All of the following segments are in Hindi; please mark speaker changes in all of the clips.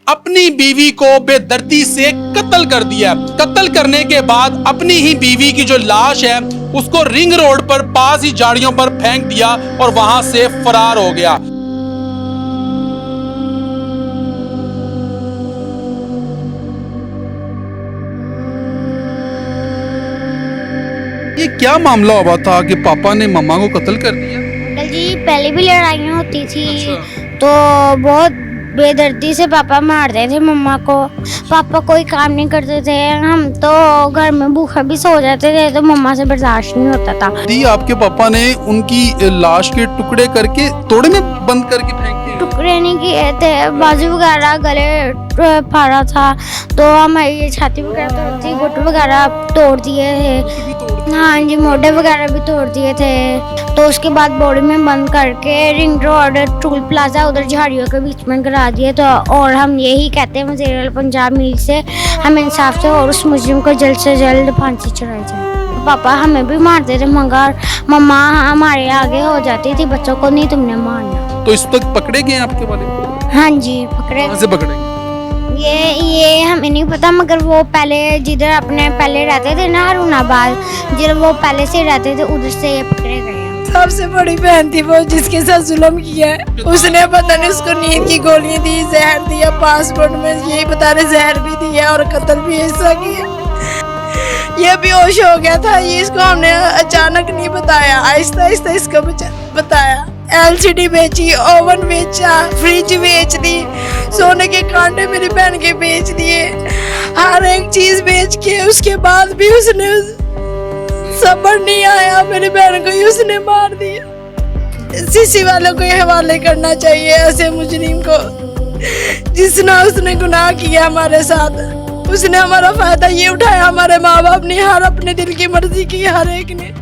Speaker 1: अपनी बीवी को बेदर्दी से कत्ल कर दिया। कत्ल करने के बाद अपनी ही बीवी की जो लाश है उसको रिंग रोड पर पास ही झाड़ियों पर फेंक दिया और वहां से फरार हो गया। ये क्या मामला हुआ था कि पापा ने मम्मा को कत्ल कर दिया?
Speaker 2: अंकल जी पहले भी लड़ाइयाँ होती थी।
Speaker 1: अच्छा।
Speaker 2: तो बहुत बेदर्दी से पापा मारते थे मम्मा को। पापा कोई काम नहीं करते थे, हम तो घर में भूखे भी सो जाते थे तो मम्मा से बर्दाश्त नहीं होता था।
Speaker 1: दी आपके पापा ने उनकी लाश के टुकड़े करके तोड़े में बंद करके फेंक दिए?
Speaker 2: टुकड़े नहीं किए थे, बाजू वगैरह गले फाड़ा था तो हमारी छाती वगैरह तोड़ दी, घुट वगैरह तोड़ दिए थे। हाँ जी, मोढे वगैरह भी तोड़ दिए थे। तो उसके बाद बॉडी में बंद करके रिंग रोड टूल प्लाजा उधर झाड़ियों के बीच में गिरा दिए। तो और हम यही कहते हैं वज़ीर पंजाब मील से हम इंसाफ से और उस मुजरिम को जल्द से जल्द फांसी चढ़ाई जाए। पापा हमें भी मारते थे मगर मम्मा हमारे आगे हो जाती थी, बच्चों को नहीं तुमने मारना।
Speaker 1: तो इस वक्त पकड़े गए आपके वाले?
Speaker 2: हाँ जी पकड़े।
Speaker 1: कहाँ से पकड़े गए?
Speaker 2: ये हमें नहीं पता मगर वो पहले जिधर अपने पहले रहते थे ना हरुणाबाद, जिधर वो पहले से रहते थे उधर से ये पकड़े गए हैं।
Speaker 3: सबसे बड़ी बहन थी वो जिसके साथ जुल्म किया है। उसने पता नहीं उसको नींद की गोलियां दी, जहर दिया, पासपोर्ट में यही बता रहे जहर भी दिया और कत्ल भी ऐसा किया। ये बेहोश हो गया था, ये इसको हमने अचानक नहीं बताया, आहिस्ता आहिस्ता इसको बताया। एलसीडी बेची, ओवन बेचा, फ्रिज बेच दी, सोने के कांटे मेरी बहन के बेच दिए, हर एक चीज बेच के उसके बाद भी उसने सब्र नहीं आया, मेरी बहन को ही उसने मार दिया। सीसी वालों को ये हवाले करना चाहिए ऐसे मुजरिम को, जिसने उसने गुनाह किया हमारे साथ। उसने हमारा फायदा ये उठाया, हमारे माँ बाप ने हर अपने दिल की मर्जी की, हर एक ने।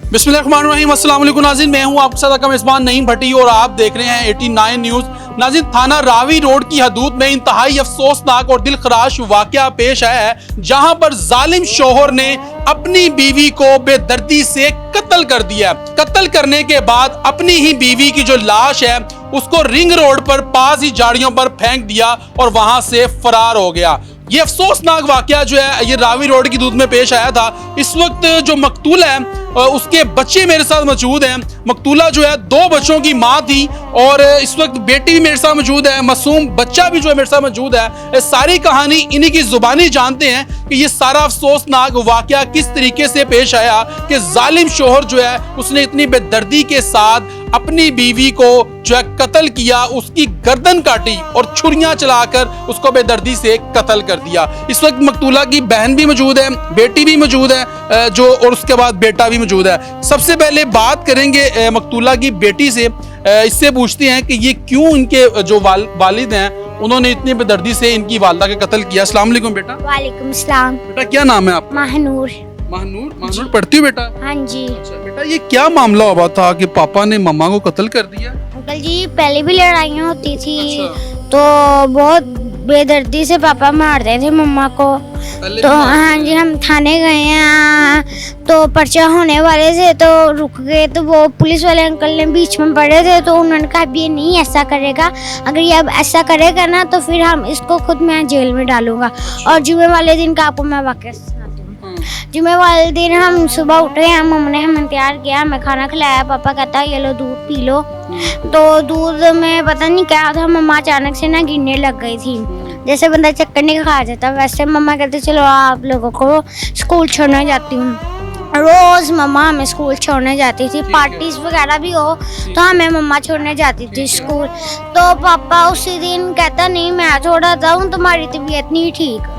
Speaker 1: बिस्मिल्लाहिर्रहमानिर्रहीम, अस्सलाम वालेकुम नाज़रीन, मैं हूं आपके साथ मेज़बान नईम भट्टी और आप देख रहे हैं 89 न्यूज़। नाज़रीन, थाना रावी रोड की हदूद में इंतहाई अफसोसनाक और दिलखराश वाक़या पेश आया है, जहां पर जालिम शौहर ने अपनी बीवी को बेदर्दी से कत्ल कर दिया। कत्ल करने के बाद अपनी ही बीवी की जो लाश है उसको रिंग रोड पर पास ही झाड़ियों पर फेंक दिया और वहां से फरार हो गया। ये अफसोसनाक वाकया जो है ये रावी रोड की दूध में पेश आया था। इस वक्त जो मकतूल है उसके बच्चे मेरे साथ मौजूद हैं। मकतूला जो है 2 बच्चों की माँ थी और इस वक्त बेटी भी मेरे साथ मौजूद है, मासूम बच्चा भी जो है मेरे साथ मौजूद है। सारी कहानी इन्हीं की जुबानी जानते हैं कि ये सारा अफसोसनाक वाकया किस तरीके से पेश आया कि जालिम शोहर जो है उसने इतनी बेदर्दी के साथ अपनी बीवी को जो है कत्ल किया, उसकी गर्दन काटी और छुरियां चलाकर उसको बेदर्दी से कत्ल कर दिया। इस वक्त मकतूला की बहन भी मौजूद है, बेटी भी मौजूद है जो और उसके बाद बेटा भी मौजूद है। सबसे पहले बात करेंगे मकतूला की बेटी से, इससे पूछते हैं कि ये क्यों इनके जो वालिद हैं उन्होंने इतनी बेदर्दी से इनकी वालदा का कत्ल किया। अस्सलाम वालेकुम बेटा।
Speaker 2: वालेकुम सलाम।
Speaker 1: बेटा क्या नाम है आपका?
Speaker 2: महनूर।
Speaker 1: महनूर पढ़ती हो बेटा?
Speaker 2: हाँ जी।
Speaker 1: अच्छा बेटा, ये क्या मामला हुआ था कि पापा ने मम्मा को कत्ल कर दिया?
Speaker 2: अंकल जी पहले भी लड़ाइयाँ होती थी।
Speaker 1: अच्छा।
Speaker 2: तो बहुत बेदर्दी से पापा मारते थे मम्मा को। तो हाँ जी, हम थाने गए हैं तो पर्चा होने वाले थे तो रुक गए, तो वो पुलिस वाले अंकल ने बीच में पड़े थे तो उन्होंने कहा ये नहीं ऐसा करेगा, अगर ये अब ऐसा करेगा ना तो फिर हम इसको खुद मैं जेल में डालूंगा। और जुमे वाले दिन का आपको मैं वाक़या सुनाती हूँ। जुमे वाले दिन हम सुबह उठे हैं, मम्मा ने हमें तैयार किया, हमें खाना खिलाया। पापा कहता है ये लो दूध पी लो। तो दूध में पता नहीं क्या था, मम्मा अचानक से ना गिरने लग गई थी, जैसे बंदा चक्कर नहीं खा जाता वैसे। मम्मा कहते चलो आप लोगों को स्कूल छोड़ने जाती हूँ। रोज मम्मा हमें स्कूल छोड़ने जाती थी, पार्टीज वगैरह भी हो तो हमें मम्मा छोड़ने जाती थी स्कूल। तो पापा उसी दिन कहता नहीं मैं छोड़ाता हूँ, तुम्हारी तबीयत नहीं ठीक।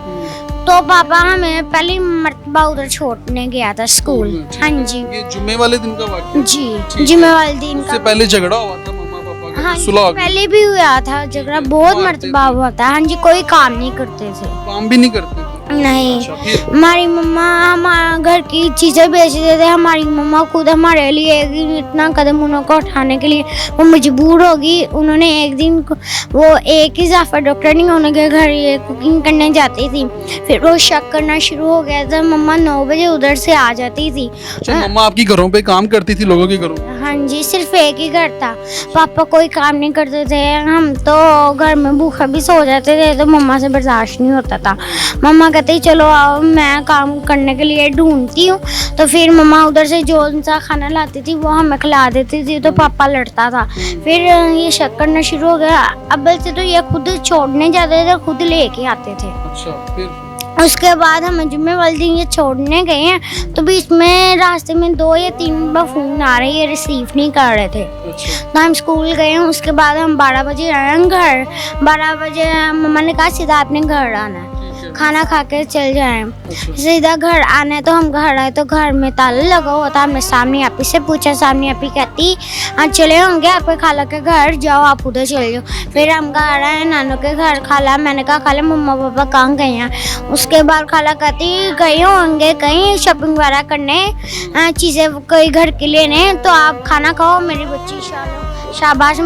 Speaker 2: तो पापा हमें पहली मर्तबा उधर छोड़ने गया था स्कूल। हाँ जी,
Speaker 1: ये जुम्मे वाले दिन का वाक़या?
Speaker 2: जी जुम्मे वाले दिन का।
Speaker 1: उससे पहले झगड़ा हुआ था मम्मा पापा का?
Speaker 2: हाँ
Speaker 1: सुलह
Speaker 2: पहले भी हुआ था झगड़ा, बहुत मर्तबा हुआ था। हाँ जी, कोई काम नहीं करते थे।
Speaker 1: काम भी नहीं करते थे?
Speaker 2: नहीं।
Speaker 1: अच्छा, फिर?
Speaker 2: हमारी मम्मा हमारा घर की चीजें बेचते थे। हमारी मम्मा खुद हमारे लिए इतना कदम उनको उठाने के लिए वो मजबूर होगी। उन्होंने एक दिन वो एक इजाफा डॉक्टर नहीं होने के घर ये कुकिंग करने जाती थी, फिर वो शक करना शुरू हो गया था। मम्मा 9 बजे उधर से आ जाती थी।
Speaker 1: अच्छा, मम्मा आपकी घरों पे काम करती थी, लोगों के घरों?
Speaker 2: हाँ जी, सिर्फ एक ही घर था। पापा कोई काम नहीं करते थे, हम तो घर में भूखे भी सो जाते थे, तो मम्मा से बर्दाश्त नहीं होता था। मम्मा कहती चलो आओ मैं काम करने के लिए ढूंढती हूँ, तो फिर मम्मा उधर से जो सा खाना लाती थी वो हमें खिला देती थी, तो पापा लड़ता था। फिर ये शक करना शुरू हो गया। अव्वल से तो ये खुद छोड़ने जाते थे, खुद लेके आते थे।
Speaker 1: अच्छा, फिर
Speaker 2: उसके बाद हम जुम्मे वाले दिन ये छोड़ने गए हैं, तो बीच में रास्ते में 2 या 3 बार फ़ोन आ रहे, ये रिसीव नहीं कर रहे थे।
Speaker 1: अच्छा,
Speaker 2: तो हम स्कूल गए हैं। उसके बाद हम 12 बजे आए हैं घर। 12 बजे मम्मा ने कहा सीधा आपने घर आना है, खाना खा के चल जाएं।
Speaker 1: अच्छा,
Speaker 2: सीधा घर आना है, तो हम घर आए तो घर में ताला लगा हुआ था। हमने सामने आपी से पूछा, सामने आपी कहती हाँ चले होंगे आपके खाला के घर, जाओ आप उधर चले जाओ। फिर हम घर आए नानू के घर। खाला, मैंने कहा खाला मम्मा पापा कहाँ गए हैं? उसके बाद खाला कहती गए होंगे कहीं शॉपिंग वगैरह करने, चीज़ें कोई घर के लेने, तो आप खाना खाओ मेरी बच्ची। शाबाश,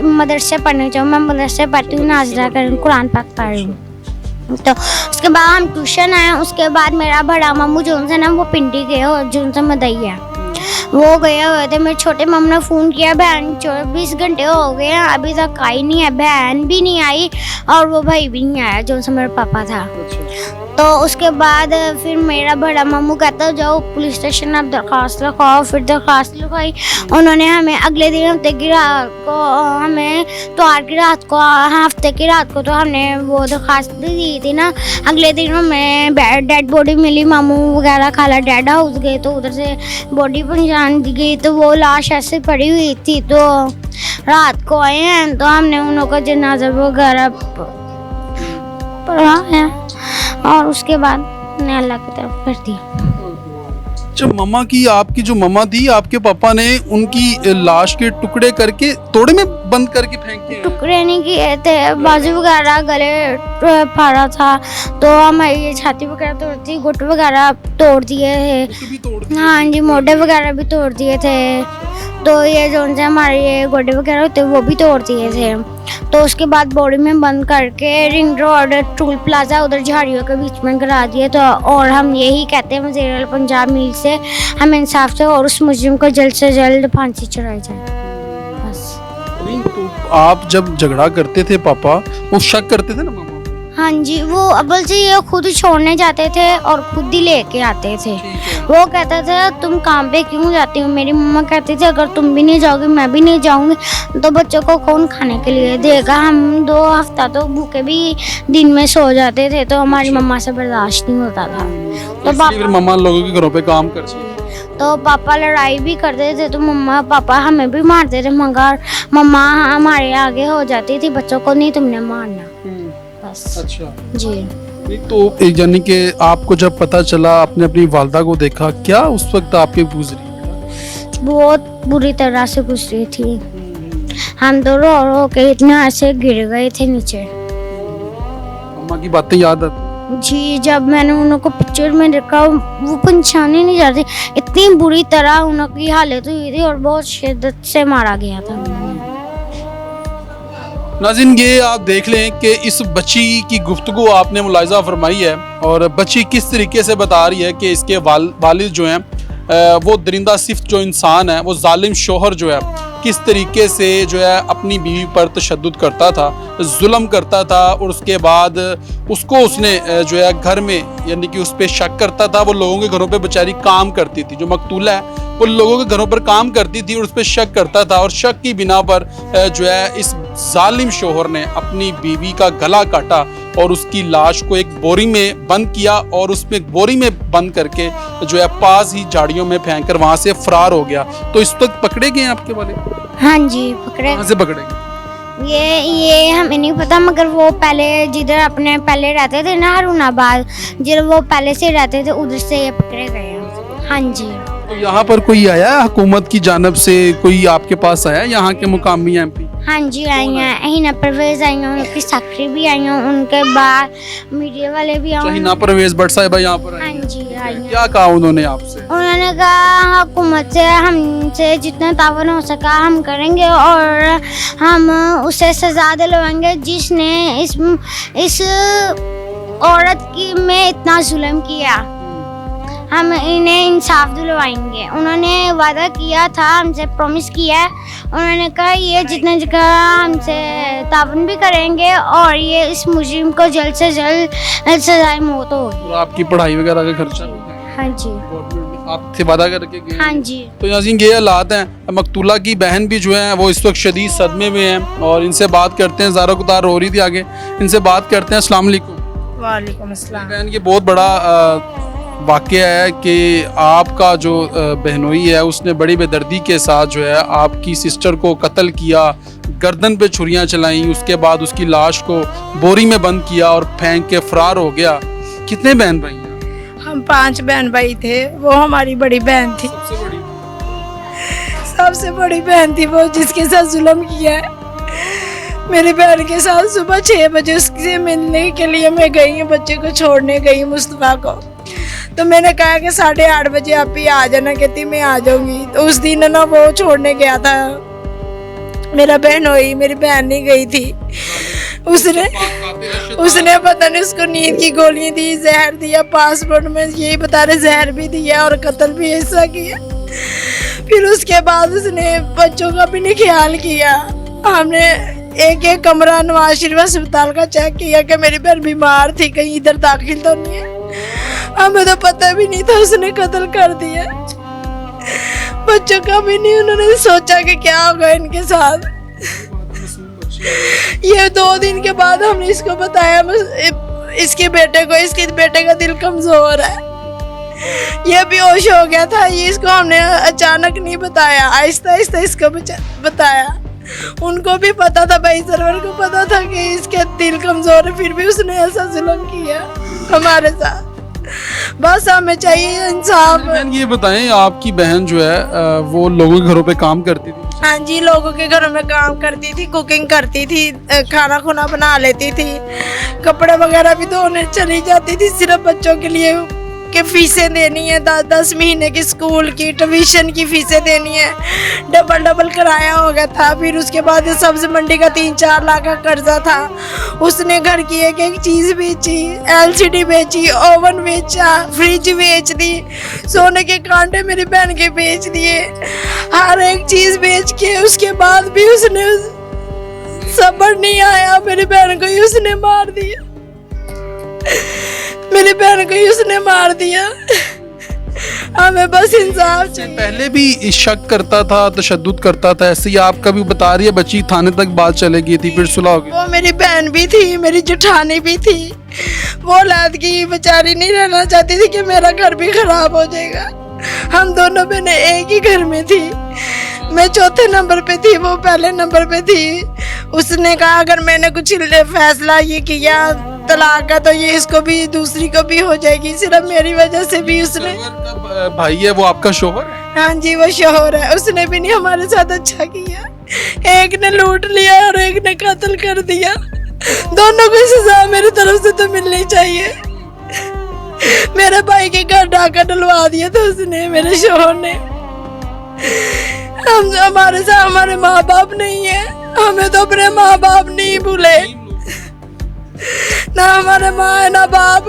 Speaker 2: मदरसे पढ़ने जाओ। मैं मदरसे पढ़ती हूँ, नाजरा कर कुरान पाक पढ़ रही हूँ। तो उसके बाद हम ट्यूशन आए। उसके बाद मेरा बड़ा मामू जोन से ना वो पिंडी गए और जोन से मदई है, वो गए हुए थे। मेरे छोटे मामू ने फ़ोन किया, बहन 24 घंटे हो गए हैं अभी तक आई नहीं है। बहन भी नहीं आई और वो भाई भी नहीं आया जो से मेरा पापा था।
Speaker 1: अच्छा,
Speaker 2: तो उसके बाद फिर मेरा बड़ा मामू कहता जाओ पुलिस स्टेशन आप दरख्वास्त लिखाओ। फिर दरख्वास्त लिखाई उन्होंने। हमें अगले दिन हफ्ते की रात को, हमें त्योहार की रात को, हफ्ते की रात को तो हमने वो दरख्वास्त दी थी ना। अगले दिन हमें डेड बॉडी मिली। मामू वगैरह खाला डेड हाउस गए तो उधर से बॉडी पहुँचान दी गई, तो वो लाश ऐसे पड़ी हुई थी। तो रात को आए हैं तो हमने उन का जनाजा वगैरह पढ़ा है और उसके बाद ने अल्लाह की तरफ कर दिया।
Speaker 1: अच्छा, मम्मा की, आपकी जो मम्मा थी, आपके पापा ने उनकी लाश के टुकड़े करके तोड़े में बंद करके फेंके हैं?
Speaker 2: टुकड़े नहीं किए थे, बाजू वगैरह गले फाड़ा था, तो हमारी ये छाती वगैरह तोड़ती, घुट वगैरह तोड़ दिए थे।
Speaker 1: उसको भी तोड़ दिया?
Speaker 2: हाँ जी, मोढे वगैरह भी तोड़ दिए थे। तो ये जो से हमारे ये गोडे वगैरह होते वो भी तोड़ दिए थे। तो उसके बाद बॉडी में बंद करके रिंग रोड टूल प्लाजा उधर झाड़ियों के बीच में गिरा दिए। तो और हम यही कहते हैं वज़ीर पंजाब मील से हम इंसाफ से और उस मुजरिम को जल्द से जल्द फांसी चढ़ाई जाए, बस।
Speaker 1: नहीं, तो आप जब झगड़ा करते थे पापा, वो शक करते थे ना मामा?
Speaker 2: हाँ जी, वो अव्वल से ये खुद छोड़ने जाते थे और खुद ही लेके आते थे। वो कहता था तुम काम पे क्यों जाती हो? मेरी मम्मा कहती थी अगर तुम भी नहीं जाओगी मैं भी नहीं जाऊंगी, तो बच्चों को कौन खाने के लिए देगा? हम 2 हफ्ता तो भूखे भी दिन में सो जाते थे, तो हमारी मम्मा से बर्दाश्त नहीं होता था। तो
Speaker 1: फिर मम्मा लोगों के घरों पे काम करती?
Speaker 2: तो पापा लड़ाई भी करते थे, तो मम्मा पापा हमें भी मारते थे, मगर मम्मा हमारे आगे हो जाती थी बच्चों को नहीं तुमने मारना, बस।
Speaker 1: अच्छा
Speaker 2: जी।
Speaker 1: नहीं, तो यानी कि आपको जब पता चला, आपने अपनी वालदा को देखा, क्या उस वक्त आपके गुजरी?
Speaker 2: बहुत बुरी तरह से गुजरी थी। हम तो रो रो के इतना ऐसे गिर गए थे नीचे।
Speaker 1: मम्मा की बातें याद आती?
Speaker 2: जी, जब मैंने उनको पिक्चर में देखा वो पहचाने नहीं जाती, इतनी बुरी तरह उनकी हालत हुई थी और बहुत शिद्दत से मारा गया था।
Speaker 1: नाज़रीन, ये आप देख लें कि इस बच्ची की गुफ्तगू आपने मुलाहिज़ा फरमाई है और बच्ची किस तरीके से बता रही है कि इसके वालिद जो हैं वो दरिंदा सिफ्त जो इंसान है, वो जालिम शोहर जो है किस तरीके से जो है अपनी बीवी पर तशद्दुद करता था, जुल्म करता था, और उसके बाद उसको उसने जो है घर में यानी कि उस पर शक करता था। वो लोगों के घरों पे बेचारी काम करती थी, जो मकतूला है वो लोगों के घरों पर काम करती थी और उस पर शक करता था, और शक की बिना पर जो है इस जालिम शोहर ने अपनी बीवी का गला काटा और उसकी लाश को एक बोरी में बंद किया और उसमें एक बोरी में बंद करके जो है पास ही झाड़ियों में फेंक कर वहाँ से फरार हो गया। तो इस वक्त पकड़े गए आपके वाले?
Speaker 2: हाँ जी, पकड़े।
Speaker 1: कहाँ से पकड़े गए?
Speaker 2: ये हमें नहीं पता, मगर वो पहले जिधर अपने पहले रहते थे ना हारूनाबाद, जिधर वो पहले से रहते थे उधर से ये पकड़े गए हैं। हाँ जी।
Speaker 1: तो यहाँ पर कोई आया हुकूमत की जानिब से, कोई आपके पास आया यहाँ के मुकामी MP?
Speaker 2: हाँ जी, आई हैं। हिना परवेज आई हैं, उनकी सेक्रेटरी भी आई हैं, उनके बाद मीडिया वाले भी आए।
Speaker 1: हिना परवेज भट्ट साहिबा यहाँ पर
Speaker 2: हाँ जी, आई हैं।
Speaker 1: क्या कहा उन्होंने आपसे?
Speaker 2: उन्होंने कहा हुकूमत से हमसे जितना तावन हो सका हम करेंगे और हम उसे सजा दिलवाएंगे जिसने इस औरत की में इतना जुल्म किया। हम इन्हें इंसाफ दिलवाएंगे। उन्होंने वादा किया था, हमसे प्रॉमिस किया है। उन्होंने कहा ये जितना जगह हमसे ताबन भी करेंगे और ये इस मुजरिम को जल्द से जल्द सजाए मौत हो।
Speaker 1: और आपकी पढ़ाई वगैरह का खर्चा
Speaker 2: हाँ जी,
Speaker 1: गवर्नमेंट आपसे वादा करके गए?
Speaker 2: हाँ जी।
Speaker 1: तो नाज़रीन ये हालात हैं। मकतूला की बहन भी जो है वो इस वक्त शदीद सदमे में हैं और इनसे बात करते हैं। ज़ारा कुतार रो रही थी आगे, इनसे बात करते हैं। अस्सलाम वालेकुम।
Speaker 3: वालेकुम अस्सलाम।
Speaker 1: बहन ये बहुत बड़ा वाक़या है कि आपका जो बहनोई है उसने बड़ी बेदर्दी के साथ जो है आपकी सिस्टर को कत्ल किया, गर्दन पे छुरियां चलाई, उसके बाद उसकी लाश को बोरी में बंद किया और फेंक के फरार हो गया। कितने बहन भाई हैं?
Speaker 3: हम 5 बहन भाई थे, वो हमारी बड़ी बहन थी।
Speaker 1: सबसे बड़ी
Speaker 3: सबसे बड़ी बहन थी वो जिसके साथ जुल्म किया है। मेरी बहन के साथ सुबह 6 बजे उससे मिलने के लिए मैं गई हूँ, बच्चे को छोड़ने गई मुस्तफ़ा को। तो मैंने कहा कि 8:30 बजे आप ही आ जाना, कहती मैं आ जाऊंगी। तो उस दिन ना वो छोड़ने गया था मेरा बहनोई, मेरी बहन नहीं गई थी। उसने पता नहीं उसको नींद की गोलियां दी, जहर दिया, पासपोर्ट में यही बता रहे जहर भी दिया और कत्ल भी ऐसा किया। फिर उसके बाद उसने बच्चों का भी नहीं ख्याल किया। हमने एक कमरा नवाज शरीफ अस्पताल का चेक किया कि मेरी बहन बीमार थी, कहीं इधर दाखिल तो नहीं है। हमें तो पता भी नहीं था, उसने कत्ल कर दिया। बच्चों का भी नहीं उन्होंने सोचा कि क्या होगा इनके साथ। ये 2 दिन के बाद हमने इसको बताया, इसके बेटे का दिल कमजोर है, ये बेहोश हो गया था। ये इसको हमने अचानक नहीं बताया, आहिस्ता आहिस्ता इसको बताया। उनको भी पता था, भाई सरवर को पता था कि इसके दिल कमजोर है, फिर भी उसने ऐसा जुल्म किया हमारे साथ। बस हमें चाहिए इंसाफ।
Speaker 1: बहन ये बताएं, आपकी बहन जो है वो लोगों के घरों पे काम करती थी?
Speaker 3: हाँ जी, लोगों के घरों में काम करती थी, कुकिंग करती थी, खाना खुना बना लेती थी, कपड़े वगैरह भी धोने चली जाती थी। सिर्फ बच्चों के लिए के फीसें देनी है, 10 महीने की स्कूल की ट्यूशन की फीसें देनी है, डबल किराया हो गया था। फिर उसके बाद सब्जी मंडी का 3-4 लाख का कर्जा था। उसने घर की एक चीज़ बेची, LCD बेची, ओवन बेचा, फ्रिज बेच दी, सोने के कांटे मेरी बहन के बेच दिए, हर एक चीज़ बेच के उसके बाद भी उसने सब्र नहीं आया, मेरी बहन को ही उसने मार दिया। मेरी बहन को ही उसने मार दिया। हमें बस इंसाफ चाहिए।
Speaker 1: पहले भी शक करता था, तशद्दुद करता था, ऐसे ही आपका भी बता रही है, बच्ची थाने तक बात चले गई थी, फिर सुलह हो गई।
Speaker 3: वो मेरी बहन भी थी, मेरी जेठानी भी थी। वो औलाद की बेचारी नहीं रहना चाहती थी कि मेरा घर भी खराब हो जाएगा। हम दोनों बहनें एक ही घर में थी। मैं 4थे नंबर पे थी, वो पहले नंबर पे थी। उसने कहा अगर मैंने कुछ फैसला ये किया तलाक का, तो ये इसको भी दूसरी को भी हो जाएगी। सिर्फ मेरी वजह से भी उसने।
Speaker 1: भाई है वो आपका शोहर है?
Speaker 3: हाँ जी, वो शोहर है। उसने भी नहीं हमारे साथ अच्छा किया। एक ने लूट लिया और एक ने कत्ल कर दिया। दोनों को सजा मेरी तरफ से तो मिलनी चाहिए। मेरे भाई के घर डाका डलवा दिया था उसने, मेरे शोहर ने। हमारे साथ हमारे माँ बाप नहीं है, हमें तो अपने माँ बाप नहीं भूले, ना हमारे माँ है ना बाप।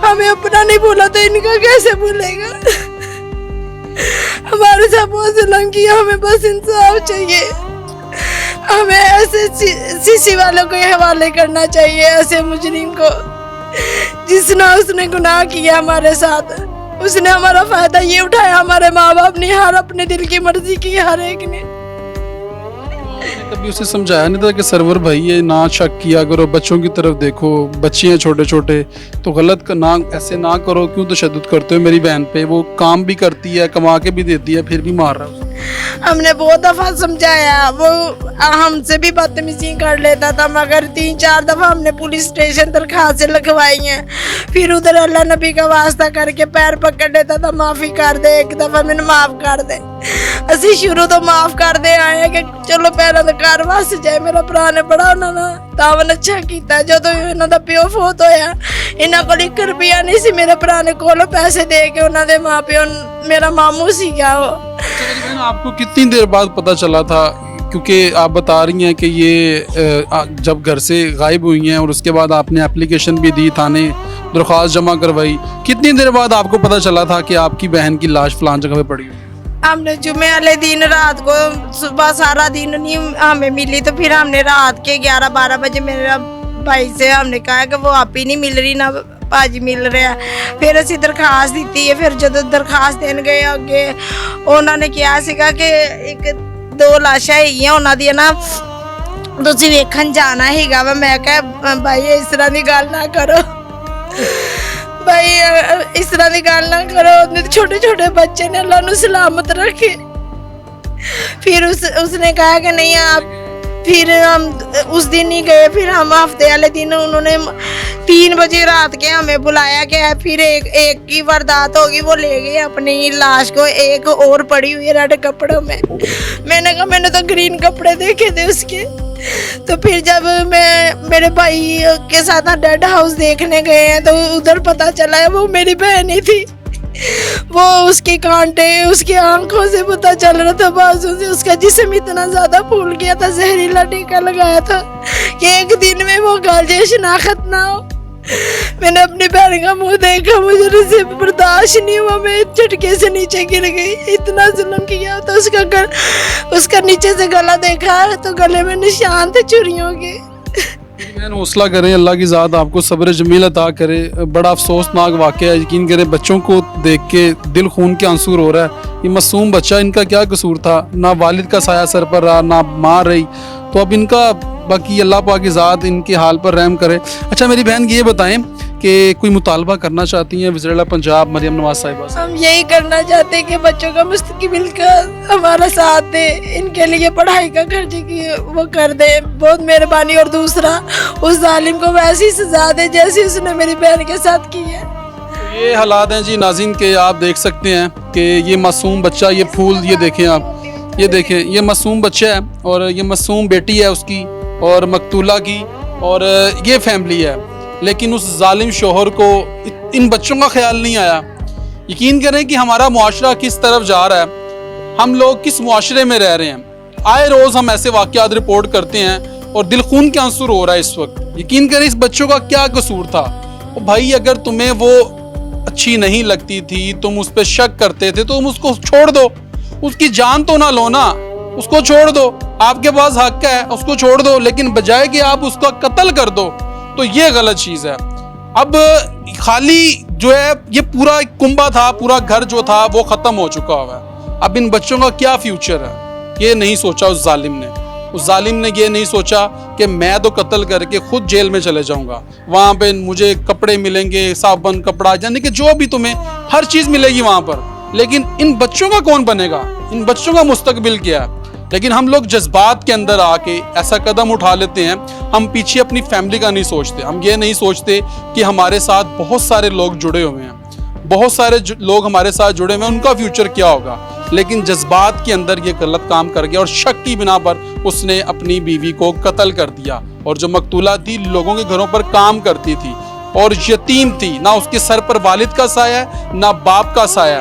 Speaker 3: हमें अपना नहीं भूला तो इनका कैसे भूलेगा। हमारे साथ बहुत जुल्म किया, हमें बस इंसाफ चाहिए। हमें ऐसे सीसी वालों को हवाले करना चाहिए, ऐसे मुजरिम को जिसने उसने गुनाह किया हमारे साथ। उसने हमारा फायदा ये उठाया, हमारे माँ बाप ने हर अपने दिल की मर्जी की, हर एक ने।
Speaker 1: कभी उसे समझाया नहीं था कि सरवर भाई ये ना शक किया करो, बच्चों की तरफ देखो, बच्चे हैं छोटे छोटे, तो गलत ना ऐसे ना करो, क्यों तशद्दुद करते हो मेरी बहन पे? वो काम भी करती है, कमा के भी देती है, फिर भी मार रहा है।
Speaker 3: हमने बहुत दफा समझाया, वो हमसे भी बदतमीजी कर लेता था, मगर 3-4 दफा हमने पुलिस स्टेशन दरखास्त लिखवाई हैं। फिर उधर अल्लाह नबी का वास्ता करके पैर पकड़ लेता था, माफी कर दे, एक दफा मैंने माफ कर दे। ਅਸੀਂ ਸ਼ੁਰੂ ਤੋਂ ਮਾਫ ਕਰਦੇ ਆਏ ਆ ਕਿ ਚਲੋ ਪਹਿਲਾਂ ਤਾਂ ਘਰ ਵਸ ਜਾਏ। ਮੇਰਾ ਭਰਾ ਨੇ ਬੜਾ ਉਹਨਾਂ ਨਾਲ ਤਾਵਨ ਅੱਛਾ ਕੀਤਾ। ਜਦੋਂ ਇਹਨਾਂ ਦਾ ਪਿਓ ਫੌਤ ਹੋਇਆ, ਇਹਨਾਂ ਕੋਲ 1 ਰੁਪਿਆ ਨਹੀਂ ਸੀ। ਮੇਰੇ ਭਰਾ ਨੇ ਕੋਲੋਂ ਪੈਸੇ ਦੇ ਕੇ ਉਹਨਾਂ ਦੇ ਮਾਪਿਓ, ਮੇਰਾ ਮਾਮੂ ਸੀਗਾ वो।
Speaker 1: आपको कितनी देर बाद पता चला था? क्योंकि आप बता रही हैं कि ये जब घर से गायब हुई हैं और उसके बाद आपने एप्लीकेशन भी दी थाने, दरख्वास्त जमा करवाई, कितनी देर बाद आपको पता चला था कि आपकी बहन की लाश फलान जगह पे पड़ी हुई है?
Speaker 3: हमने जुमे वाले दिन रात को, सुबह सारा दिन नहीं हमें मिली, तो फिर हमने रात के 11-12 बजे मेरा भाई से हमने कहा कि वो आप ही नहीं मिल रही ना भाजी मिल रहा। फिर ਅਸੀਂ ਦਰਖਾਸਤ ਦਿੱਤੀ ਹੈ। ਫਿਰ ਜਦੋਂ ਦਰਖਾਸਤ ਦੇਣ ਗਏ ਅੱਗੇ ਉਹਨਾਂ ਨੇ ਕਿਹਾ ਸੀਗਾ ਕਿ 1-2 ਲਾਸ਼ਾਂ ਹੈਗੀਆਂ ਉਹਨਾਂ ਦੀਆਂ ਨਾ, ਤੁਸੀਂ ਵੇਖਣ ਜਾਣਾ ਹੈਗਾ ਵਾ। ਮੈਂ ਕਿਹਾ ਭਾਈ ਇਸ ਤਰ੍ਹਾਂ ਦੀ ਗੱਲ ਨਾ ਕਰੋ, भाई इस तरह की गल ना करो, छोटे छोटे बच्चे ने, अल्लाह नु सलामत रखे। फिर उसने कहा कि नहीं आप, फिर हम उस दिन ही गए। फिर हम हफ्ते वाले दिन उन्होंने 3 बजे रात के हमें बुलाया गया। फिर एक की वारदात होगी, वो ले गए अपनी लाश को, एक और पड़ी हुई है रेड कपड़ों में। मैंने कहा मैंने तो ग्रीन कपड़े देखे थे उसके। तो फिर जब मैं मेरे भाई के साथ डेड हाउस देखने गए हैं तो उधर पता चला है वो मेरी बहन ही थी। वो उसके कांटे, उसकी आंखों से पता चल रहा था, बाजू से उसका जिस्म इतना ज्यादा फूल गया था, जहरीला टीका लगाया था कि एक दिन में वो गालियां शनाख्त ना हो। मैंने अपनी बहन का मुंह देखा, मुझे नसीब बर्दाश्त नहीं हुआ, मैं झटके से नीचे गिर गई। इतना जुल्म किया तो उसका नीचे से गला देखा तो गले में निशान थे चुरियों के।
Speaker 1: बहन हौसला करें, अल्लाह की ज़ात आपको सब्र जमील अता करे। बड़ा अफसोसनाक वाक़या है, यकीन करें बच्चों को देख के दिल खून के आंसू रो रहा है। ये मासूम बच्चा, इनका क्या कसूर था? ना वालिद का साया सर पर रहा, ना माँ रही, तो अब इनका बाकी अल्लाह पाक की ज़ात इनके हाल पर रहम करे। अच्छा मेरी बहन ये बताएं कि कोई मुतालबा करना चाहती हैं विज़िटर पंजाब मरियम नवाज साहिबा से?
Speaker 3: हम यही करना चाहते हैं कि बच्चों का मुस्तकबिल का हमारा साथ दे, इनके लिए पढ़ाई का खर्च की वो कर दे, बहुत मेहरबानी। और दूसरा उस जालिम को वैसी सजा दे जैसी उसने मेरी बहन के साथ की है।
Speaker 1: ये हालात हैं जी नाज़रीन के, आप देख सकते हैं कि ये मासूम बच्चा, ये फूल, ये देखें आप, ये देखें, ये मासूम बच्चा है और ये मासूम बेटी है उसकी और मकतूला की, और ये फैमिली है। लेकिन उस जालिम शोहर को इन बच्चों का ख्याल नहीं आया। यकीन करें कि हमारा मुआशरा किस तरफ जा रहा है, हम लोग किस मुआशरे में रह रहे हैं। आए रोज़ हम ऐसे वाक़यात रिपोर्ट करते हैं और दिल खून के आंसू रो रहा है इस वक्त। यकीन करें इस बच्चों का क्या कसूर था? और भाई अगर तुम्हें वो अच्छी नहीं लगती थी, तुम उस पर शक करते थे, तो तुम उसको छोड़ दो, उसकी जान तो ना लो ना, उसको छोड़ दो, आपके पास हक है, उसको छोड़ दो। लेकिन बजाय कि आप उसका कत्ल कर दो तो ये गलत चीज़ है। अब खाली जो है ये पूरा कुंबा था, पूरा घर जो था वो ख़त्म हो चुका हुआ है। अब इन बच्चों का क्या फ्यूचर है, ये नहीं सोचा उस जालिम ने। उस जालिम ने ये नहीं सोचा कि मैं तो कत्ल करके खुद जेल में चले जाऊंगा, वहाँ पे मुझे कपड़े मिलेंगे, साबुन, कपड़ा, यानी कि जो भी तुम्हें हर चीज़ मिलेगी वहाँ पर, लेकिन इन बच्चों का कौन बनेगा? इन बच्चों का मुस्तकबिल क्या है? लेकिन हम लोग जज्बात के अंदर आके ऐसा कदम उठा लेते हैं, हम पीछे अपनी फैमिली का नहीं सोचते। हम ये नहीं सोचते कि हमारे साथ बहुत सारे लोग जुड़े हुए हैं, बहुत सारे लोग हमारे साथ जुड़े हुए हैं, उनका फ्यूचर क्या होगा। लेकिन जज्बात के अंदर ये गलत काम कर गया और शक की बिना पर उसने अपनी बीवी को कत्ल कर दिया। और जो मकतूला थी लोगों के घरों पर काम करती थी और यतीम थी, ना उसके सर पर वालिद का साया है ना बाप का साया,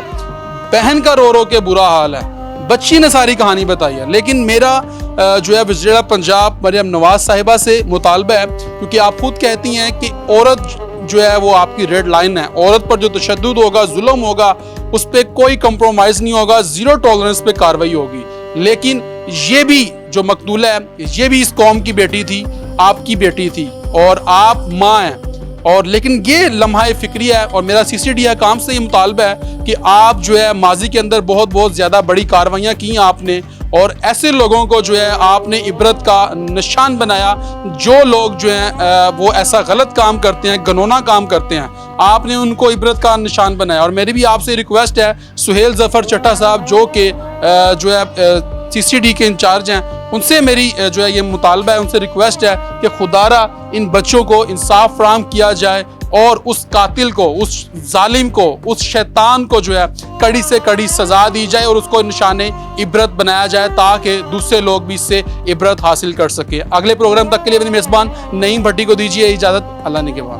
Speaker 1: बहन का रो रो के बुरा हाल है। बच्ची ने सारी कहानी बताई है। लेकिन मेरा जो है विज़िटर पंजाब मरियम नवाज साहिबा से मुतालबा है, क्योंकि आप खुद कहती हैं कि औरत जो है वो आपकी रेड लाइन है, औरत पर जो तशद्दुद होगा, जुल्म होगा, उस पर कोई कंप्रोमाइज़ नहीं होगा, ज़ीरो टॉलरेंस पे कार्रवाई होगी। लेकिन ये भी जो मकतूला है, ये भी इस कौम की बेटी थी, आपकी बेटी थी और आप माँ हैं। और लेकिन ये लम्हा फ़िक्री है और मेरा CCD काम से ये मुतालबा है कि आप जो है माजी के अंदर बहुत ज़्यादा बड़ी कार्रवाइयाँ की आपने, और ऐसे लोगों को जो है आपने इबरत का निशान बनाया। जो लोग जो हैं वो ऐसा गलत काम करते हैं, गनौना काम करते हैं, आपने उनको इबरत का निशान बनाया। और मेरी भी आपसे रिक्वेस्ट है, सुहेल ज़फ़र चट्टा साहब जो कि जो है CCD के इंचार्ज हैं, उनसे मेरी जो है ये मुतालबा है, उनसे रिक्वेस्ट है कि खुदारा इन बच्चों को इंसाफ फराहम किया जाए और उस कातिल को, उस जालिम को, उस शैतान को जो है कड़ी से कड़ी सज़ा दी जाए और उसको निशाने इबरत बनाया जाए, ताकि दूसरे लोग भी इससे इबरत हासिल कर सके। अगले प्रोग्राम तक के लिए मेरी मेज़बान नईम भट्टी को दीजिए इजाज़त। अल्लाह ने के बाद।